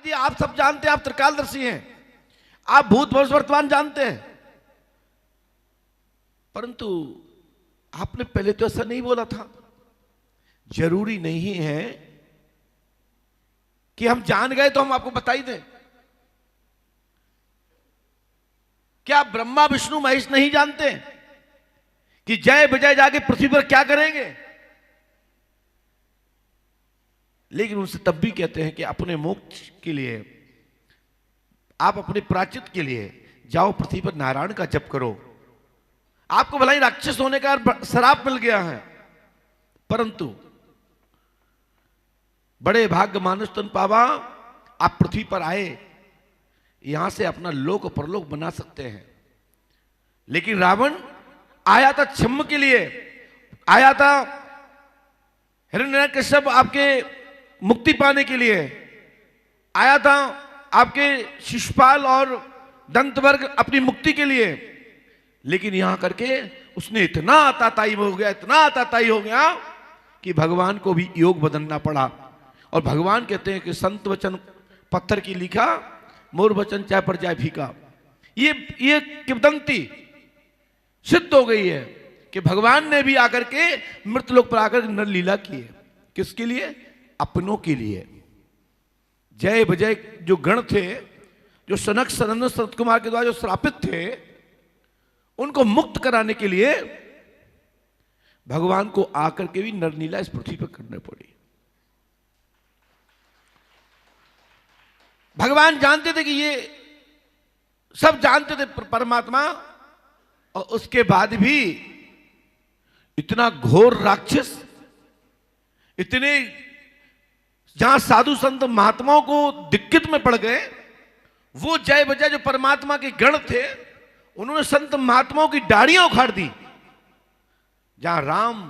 जानती है, आप सब जानते हैं, आप त्रिकालदर्शी हैं, आप भूत भविष्य वर्तमान जानते हैं, परंतु आपने पहले तो ऐसा नहीं बोला था। जरूरी नहीं है कि हम जान गए तो हम आपको बता ही दें। क्या ब्रह्मा विष्णु महेश नहीं जानते कि जय विजय जाके पृथ्वी पर क्या करेंगे? लेकिन उनसे तब भी कहते हैं कि अपने मोक्ष के लिए, आप अपने प्रायश्चित के लिए जाओ पृथ्वी पर नारायण का जप करो। आपको भला ही राक्षस होने का श्राप मिल गया है, परंतु बड़े भाग्य मानुष तन पावा, आप पृथ्वी पर आए, यहां से अपना लोक परलोक बना सकते हैं। लेकिन रावण आया था छम्म के लिए, आया था हिरण्यकश्यप आपके मुक्ति पाने के लिए, आया था आपके शिशुपाल और दंतवर्ग अपनी मुक्ति के लिए। लेकिन यहां करके उसने इतना आताताई हो गया, इतना आताताई हो गया कि भगवान को भी योग बदलना पड़ा। और भगवान कहते हैं कि संत वचन पत्थर की लिखा, मोर वचन चाय पर जाए फीका। ये किंवदंती सिद्ध हो गई है कि भगवान ने भी आकर के मृतलोक पर आकर नर लीला की है। किसके लिए? अपनों के लिए। जय विजय जो गण थे, जो सनक सनंदन सनत कुमार के द्वारा जो श्रापित थे, उनको मुक्त कराने के लिए भगवान को आकर के भी नरलीला इस पृथ्वी पर करनी पड़ी। भगवान जानते थे कि ये सब जानते थे परमात्मा, और उसके बाद भी इतना घोर राक्षस, इतने जहां साधु संत महात्माओं को दिक्कत में पड़ गए, वो जय बजय जो परमात्मा के गण थे, उन्होंने संत महात्माओं की दाढ़ियां उखाड़ दी। जहां राम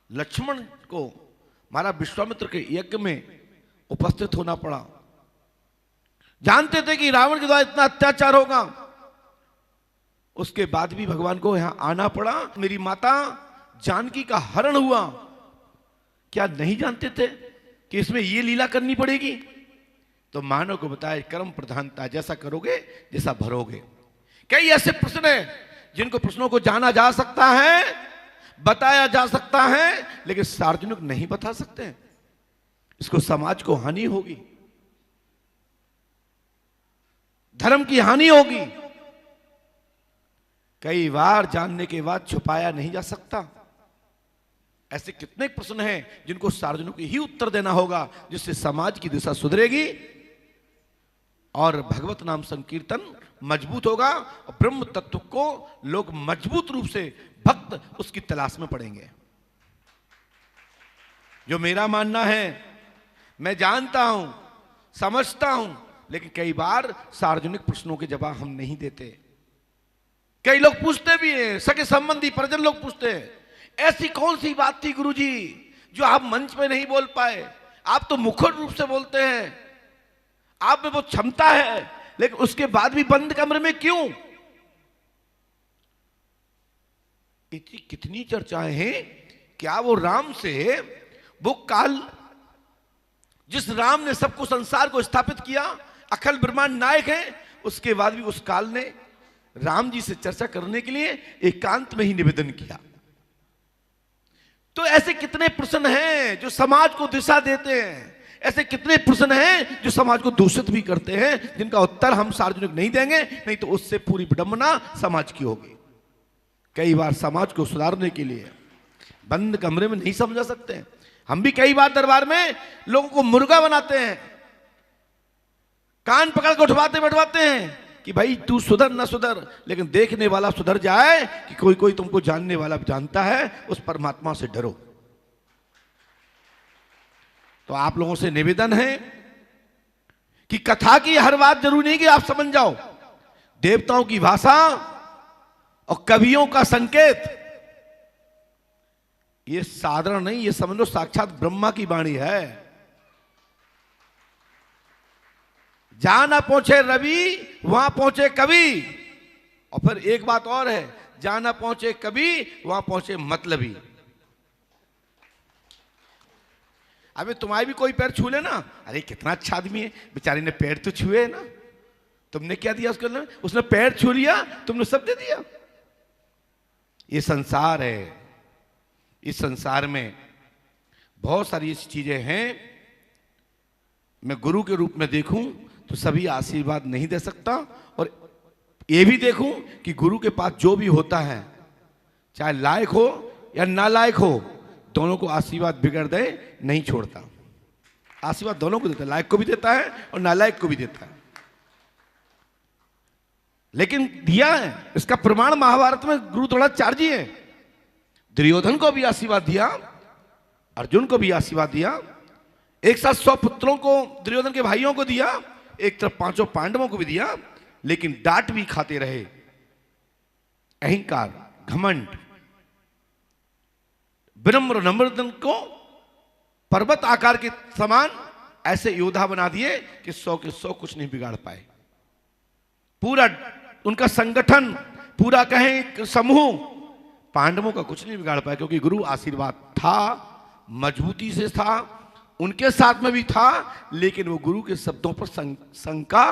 लक्ष्मण को महाराज विश्वामित्र के यज्ञ में उपस्थित होना पड़ा, जानते थे कि रावण के द्वारा इतना अत्याचार होगा, उसके बाद भी भगवान को यहां आना पड़ा। मेरी माता जानकी का हरण हुआ, क्या नहीं जानते थे कि इसमें यह लीला करनी पड़ेगी? तो मानव को बताया कर्म प्रधानता, जैसा करोगे जैसा भरोगे। कई ऐसे प्रश्न हैं जिनको प्रश्नों को जाना जा सकता है, बताया जा सकता है, लेकिन सार्वजनिक नहीं बता सकते। इसको समाज को हानि होगी, धर्म की हानि होगी। कई बार जानने के बाद छुपाया नहीं जा सकता। ऐसे कितने प्रश्न हैं जिनको सार्वजनिक ही उत्तर देना होगा, जिससे समाज की दिशा सुधरेगी और भगवत नाम संकीर्तन मजबूत होगा और ब्रह्म तत्व को लोग मजबूत रूप से भक्त उसकी तलाश में पड़ेंगे। जो मेरा मानना है, मैं जानता हूं, समझता हूं, लेकिन कई बार सार्वजनिक प्रश्नों के जवाब हम नहीं देते। कई लोग पूछते भी हैं, सगे संबंधी परिजन लोग पूछते हैं, ऐसी कौन सी बात थी गुरुजी जो आप मंच पे नहीं बोल पाए? आप तो मुखर रूप से बोलते हैं, आप में वो क्षमता है, लेकिन उसके बाद भी बंद कमरे में क्यों? इतनी कितनी चर्चाएं हैं। क्या वो राम से, वो काल जिस राम ने सबको संसार को स्थापित किया, अखिल ब्रह्मांड नायक है, उसके बाद भी उस काल ने राम जी से चर्चा करने के लिए एकांत में ही निवेदन किया। तो ऐसे कितने प्रश्न हैं जो समाज को दिशा देते हैं, ऐसे कितने प्रश्न हैं जो समाज को दूषित भी करते हैं, जिनका उत्तर हम सार्वजनिक नहीं देंगे, नहीं तो उससे पूरी विडंबना समाज की होगी। कई बार समाज को सुधारने के लिए बंद कमरे में नहीं समझा सकते। हम भी कई बार दरबार में लोगों को मुर्गा बनाते हैं, कान पकड़ के उठवाते बैठवाते हैं कि भाई तू सुधर ना सुधर, लेकिन देखने वाला सुधर जाए कि कोई कोई तुमको जानने वाला जानता है, उस परमात्मा से डरो। तो आप लोगों से निवेदन है कि कथा की हर बात जरूरी नहीं कि आप समझ जाओ। देवताओं की भाषा और कवियों का संकेत ये साधारण नहीं, ये समझ लो साक्षात ब्रह्मा की वाणी है। जहां ना पहुंचे रवि वहां पहुंचे कवि। और फिर एक बात और है, जहां ना पहुंचे कवि वहां पहुंचे मतलबी। अबे तुम्हारे भी कोई पैर छू ले ना, अरे कितना अच्छा आदमी है, बेचारे ने पैर तो छुए ना, तुमने क्या दिया उसको? उसने पैर छू लिया, तुमने सब दे दिया। ये संसार है, इस संसार में बहुत सारी ऐसी चीजें हैं। मैं गुरु के रूप में देखूं तो सभी आशीर्वाद नहीं दे सकता, और ये भी देखूं कि गुरु के पास जो भी होता है, चाहे लायक हो या नालायक हो, दोनों को आशीर्वाद बिगड़ दे नहीं छोड़ता। आशीर्वाद दोनों को देता है, लायक को भी देता है और नालायक को भी देता है। लेकिन दिया है, इसका प्रमाण महाभारत में गुरु द्रोणाचार्य जी है। दुर्योधन को भी आशीर्वाद दिया, अर्जुन को भी आशीर्वाद दिया, एक साथ 100 पुत्रों को दुर्योधन के भाइयों को दिया, एक तरफ 5 पांडवों को भी दिया, लेकिन डांट भी खाते रहे। अहंकार, घमंड, विनम्र नम्रतन को पर्वत आकार के समान ऐसे योद्धा बना दिए कि 100 के 100 कुछ नहीं बिगाड़ पाए। पूरा उनका संगठन, पूरा कहें समूह, पांडवों का कुछ नहीं बिगाड़ पाया, क्योंकि गुरु आशीर्वाद था, मजबूती से था, उनके साथ में भी था, लेकिन वो गुरु के शब्दों पर शंका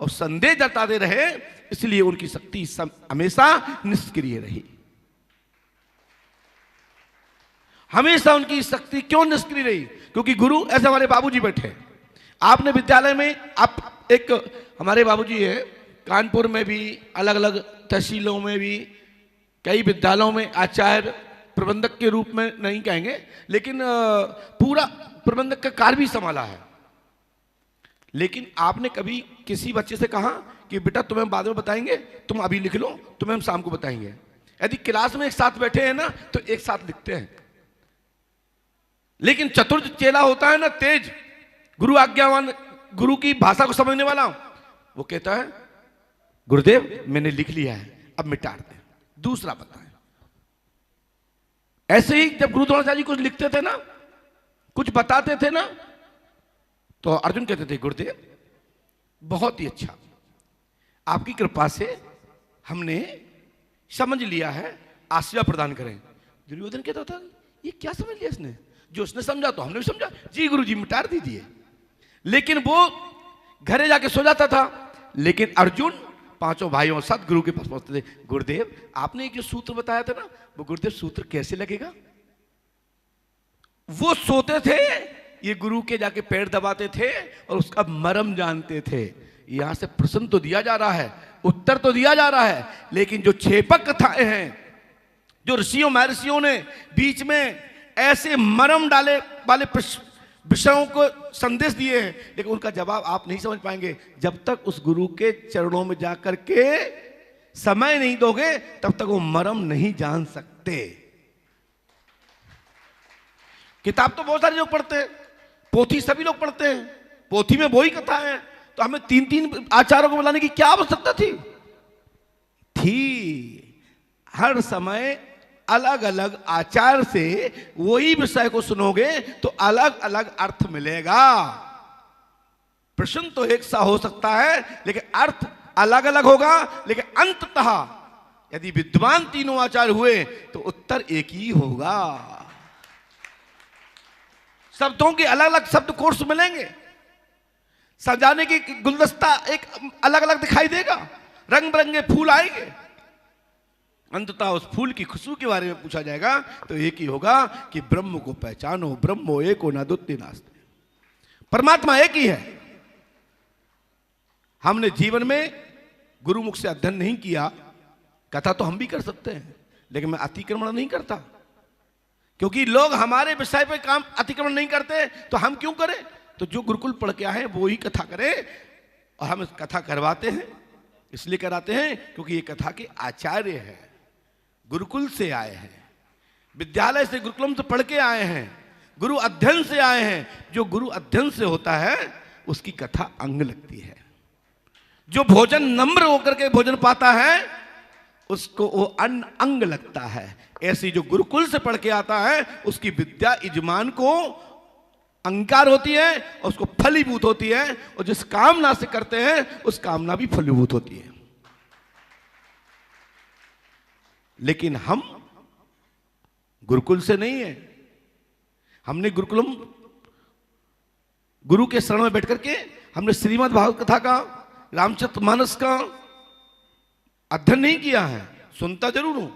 और संदेह जताते रहे, इसलिए उनकी शक्ति हमेशा निष्क्रिय रही। हमेशा उनकी शक्ति क्यों निष्क्रिय रही? क्योंकि गुरु, ऐसे हमारे बाबूजी बैठे, आपने विद्यालय में, आप एक हमारे बाबूजी है, कानपुर में भी, अलग अलग तहसीलों में भी, कई विद्यालयों में आचार्य प्रबंधक के रूप में नहीं कहेंगे, लेकिन पूरा प्रबंधक का कार्य भी संभाला है। लेकिन आपने कभी किसी बच्चे से कहा कि बेटा तुम्हें बाद में बताएंगे, तुम अभी लिख लो, तुम्हें हम शाम को बताएंगे? यदि क्लास में एक साथ बैठे हैं ना, तो एक साथ लिखते हैं। लेकिन चतुर चेला होता है ना, तेज, गुरु आज्ञावान, गुरु की भाषा को समझने वाला, वो कहता है गुरुदेव मैंने लिख लिया है, अब मिटा दे, दूसरा बताएं। ऐसे ही जब गुरु द्रोणाचार्य जी कुछ लिखते थे ना, कुछ बताते थे ना, तो अर्जुन कहते थे गुरुदेव बहुत ही अच्छा, आपकी कृपा से हमने समझ लिया है, आशीर्वाद प्रदान करें। दुर्योधन कहता था ये क्या समझ लिया इसने, जो उसने समझा तो हमने भी समझा, जी गुरु जी मिटा दीजिए। लेकिन वो घरे जाके सो जाता था। लेकिन अर्जुन 5 भाइयों साथ गुरु के पास पहुंचते थे, गुरुदेव आपने एक जो सूत्र बताया था ना, वो गुरुदेव सूत्र कैसे लगेगा? वो सोते थे, ये गुरु के जाके पैर दबाते थे और उसका मर्म जानते थे। यहां से प्रश्न तो दिया जा रहा है, उत्तर तो दिया जा रहा है, लेकिन जो छेपक कथाएं हैं, जो ऋषियों महर्षियों ने बीच में ऐसे मर्म डाले वाले विषयों को संदेश दिए हैं, लेकिन उनका जवाब आप नहीं समझ पाएंगे जब तक उस गुरु के चरणों में जाकर के समय नहीं दोगे, तब तक वो मर्म नहीं जान सकते। किताब तो बहुत सारे लोग पढ़ते हैं, पोथी सभी लोग पढ़ते हैं, पोथी में वही कथा है, तो हमें 3-3 आचार्यों को बुलाने की क्या आवश्यकता थी? हर समय अलग अलग आचार्य से वही विषय को सुनोगे तो अलग अलग अर्थ मिलेगा। प्रश्न तो एक सा हो सकता है, लेकिन अर्थ अलग अलग होगा, लेकिन अंततः यदि विद्वान तीनों आचार्य हुए तो उत्तर एक ही होगा। शब्दों के अलग अलग शब्द कोर्स मिलेंगे, सजाने की गुलदस्ता एक अलग अलग दिखाई देगा, रंग बिरंगे फूल आएंगे, अंततः उस फूल की खुशबू के बारे में पूछा जाएगा तो एक ही होगा कि ब्रह्म को पहचानो, ब्रह्मो एको न द्वितीय नास्ति, परमात्मा एक ही है। हमने जीवन में गुरुमुख से अध्ययन नहीं किया, कथा तो हम भी कर सकते हैं, लेकिन मैं अतिक्रमण नहीं करता, क्योंकि लोग हमारे विषय पे काम अतिक्रमण नहीं करते तो हम क्यों करें? तो जो गुरुकुल पढ़ के आए वो ही कथा करें, और हम कथा करवाते हैं, इसलिए कराते हैं क्योंकि ये कथा के आचार्य हैं, गुरुकुल से आए हैं, विद्यालय से गुरुकुलम से पढ़ के आए हैं, गुरु अध्ययन से आए हैं। जो गुरु अध्ययन से होता है उसकी कथा अंग लगती है। जो भोजन नम्र होकर के भोजन पाता है उसको वो अन्न अंग लगता है। ऐसी जो गुरुकुल से पढ़ के आता है उसकी विद्या यजमान को अंकार होती है और उसको फलीभूत होती है, और जिस कामना से करते हैं उस कामना भी फलीभूत होती है। लेकिन हम गुरुकुल से नहीं है, हमने गुरुकुलम गुरु के शरण में बैठ करके हमने श्रीमद् भागवत कथा का, रामचरितमानस का अध्ययन नहीं किया है, सुनता जरूर हूं।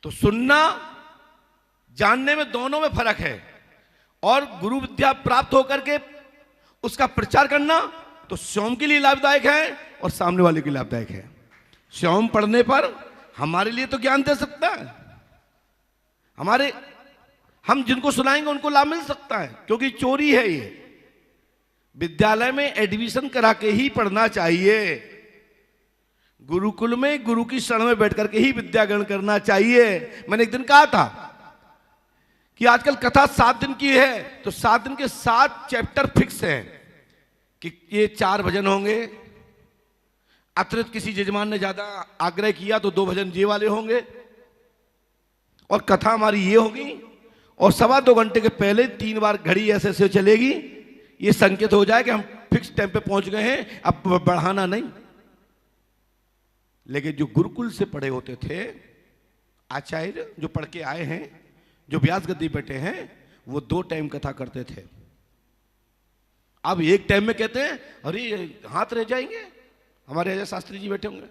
तो सुनना जानने में दोनों में फर्क है। और गुरु विद्या प्राप्त होकर के उसका प्रचार करना तो स्वयं के लिए लाभदायक है और सामने वाले के लिए लाभदायक है। स्वयं पढ़ने पर हमारे लिए तो ज्ञान दे सकता है, हम जिनको सुनाएंगे उनको लाभ मिल सकता है, क्योंकि चोरी है ये। विद्यालय में एडमिशन करा के ही पढ़ना चाहिए, गुरुकुल में गुरु की शरण में बैठ करके ही विद्या ग्रहण करना चाहिए। मैंने एक दिन कहा था कि आजकल कथा 7 दिन की है, तो 7 दिन के 7 चैप्टर फिक्स हैं कि ये 4 भजन होंगे। अतिरिक्त किसी यजमान ने ज्यादा आग्रह किया तो 2 भजन ये वाले होंगे, और कथा हमारी ये होगी, और 2.25 घंटे के पहले 3 बार घड़ी ऐसे ऐसे चलेगी। ये संकेत हो जाए कि हम फिक्स टाइम पे पहुंच गए हैं, अब बढ़ाना नहीं। लेकिन जो गुरुकुल से पढ़े होते थे आचार्य, जो पढ़ के आए हैं, जो व्यास गद्दी बैठे हैं, वो 2 टाइम कथा करते थे। अब एक टाइम में कहते हैं अरे हाथ रह जाएंगे, हमारे अजय शास्त्री जी बैठे होंगे,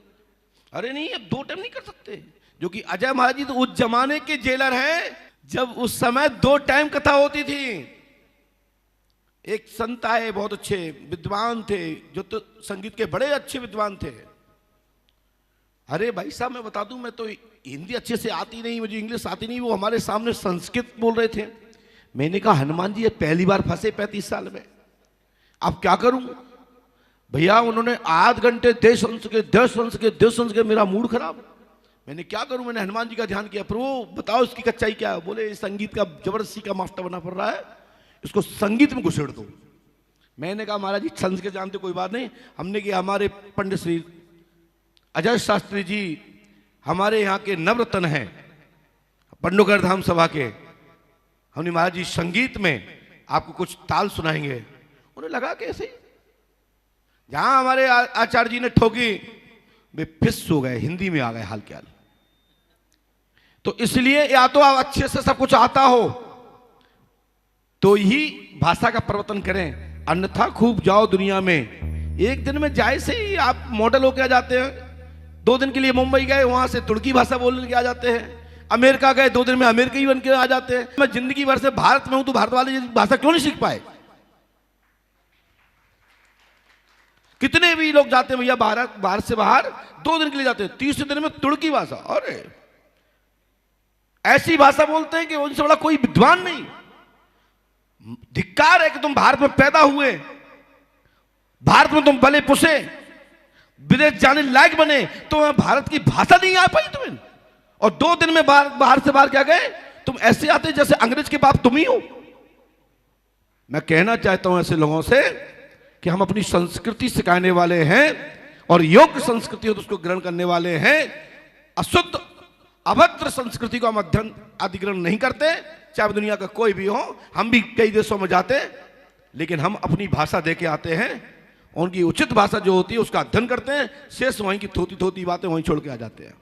अरे नहीं अब 2 टाइम नहीं कर सकते। जो कि अजय महाराज जी तो उस जमाने के जेलर हैं जब उस समय 2 टाइम कथा होती थी। एक संत आए, बहुत अच्छे विद्वान थे, जो तो संगीत के बड़े अच्छे विद्वान थे। अरे भाई साहब मैं बता दूं, मैं तो हिंदी अच्छे से आती नहीं, मुझे इंग्लिश आती नहीं, वो हमारे सामने संस्कृत बोल रहे थे। मैंने कहा हनुमान जी ये पहली बार फंसे 35 साल में, अब क्या करूं भैया। उन्होंने 8 घंटे देश वंश के मेरा मूड खराब। मैंने क्या करूं, मैंने हनुमान जी का ध्यान किया, प्रभु बताओ इसकी कच्चाई क्या है। बोले संगीत का जबरदस्ती का मास्टर बना पड़ रहा है, इसको संगीत में घुसेड़ दो। मैंने कहा महाराज जी संस्कृत जानते कोई बात नहीं। हमने किया, हमारे पंडित श्री अजय शास्त्री जी हमारे यहाँ के नवरत्न हैं, पंडोगर धाम सभा के। हमने महाराज जी संगीत में आपको कुछ ताल सुनाएंगे। उन्हें लगा कैसे, जहां हमारे आचार्य जी ने ठोकी वे फिस हो गए, हिंदी में आ गए हाल के हाल। तो इसलिए या तो आप अच्छे से सब कुछ आता हो तो ही भाषा का परिवर्तन करें, अन्यथा खूब जाओ दुनिया में। एक दिन में जाए से ही आप मॉडल होकर आ जाते हैं। 2 दिन के लिए मुंबई गए, वहां से तुर्की भाषा बोलने के आ जाते हैं। अमेरिका गए, 2 दिन में अमेरिकी बन के आ जाते हैं। मैं जिंदगी भर से भारत में हूं तो भारत वाले भाषा क्यों नहीं सीख पाए। कितने भी लोग जाते हैं भैया भारत से बाहर, 2 दिन के लिए जाते हैं, 30 दिन में तुर्की भाषा। अरे ऐसी भाषा बोलते हैं कि उनसे बड़ा कोई विद्वान नहीं। धिक्कार है कि तुम भारत में पैदा हुए, भारत में तुम पले पुसे, विदेश जाने लायक बने, तो भारत की भाषा नहीं आ पाई तुम्हें। और 2 दिन में बाहर से बाहर क्या गए, तुम ऐसे आते जैसे अंग्रेज के बाप तुम ही हो। मैं कहना चाहता हूं ऐसे लोगों से कि हम अपनी संस्कृति सिखाने वाले हैं और योग्य संस्कृति हो तो उसको ग्रहण करने वाले हैं। अशुद्ध अभद्र संस्कृति को हम अधिग्रहण नहीं करते, चाहे दुनिया का कोई भी हो। हम भी कई देशों में जाते, लेकिन हम अपनी भाषा दे के आते हैं, उनकी उचित भाषा जो होती है उसका अध्ययन करते हैं, शेष वहीं की थोती बातें वहीं छोड़ के आ जाते हैं।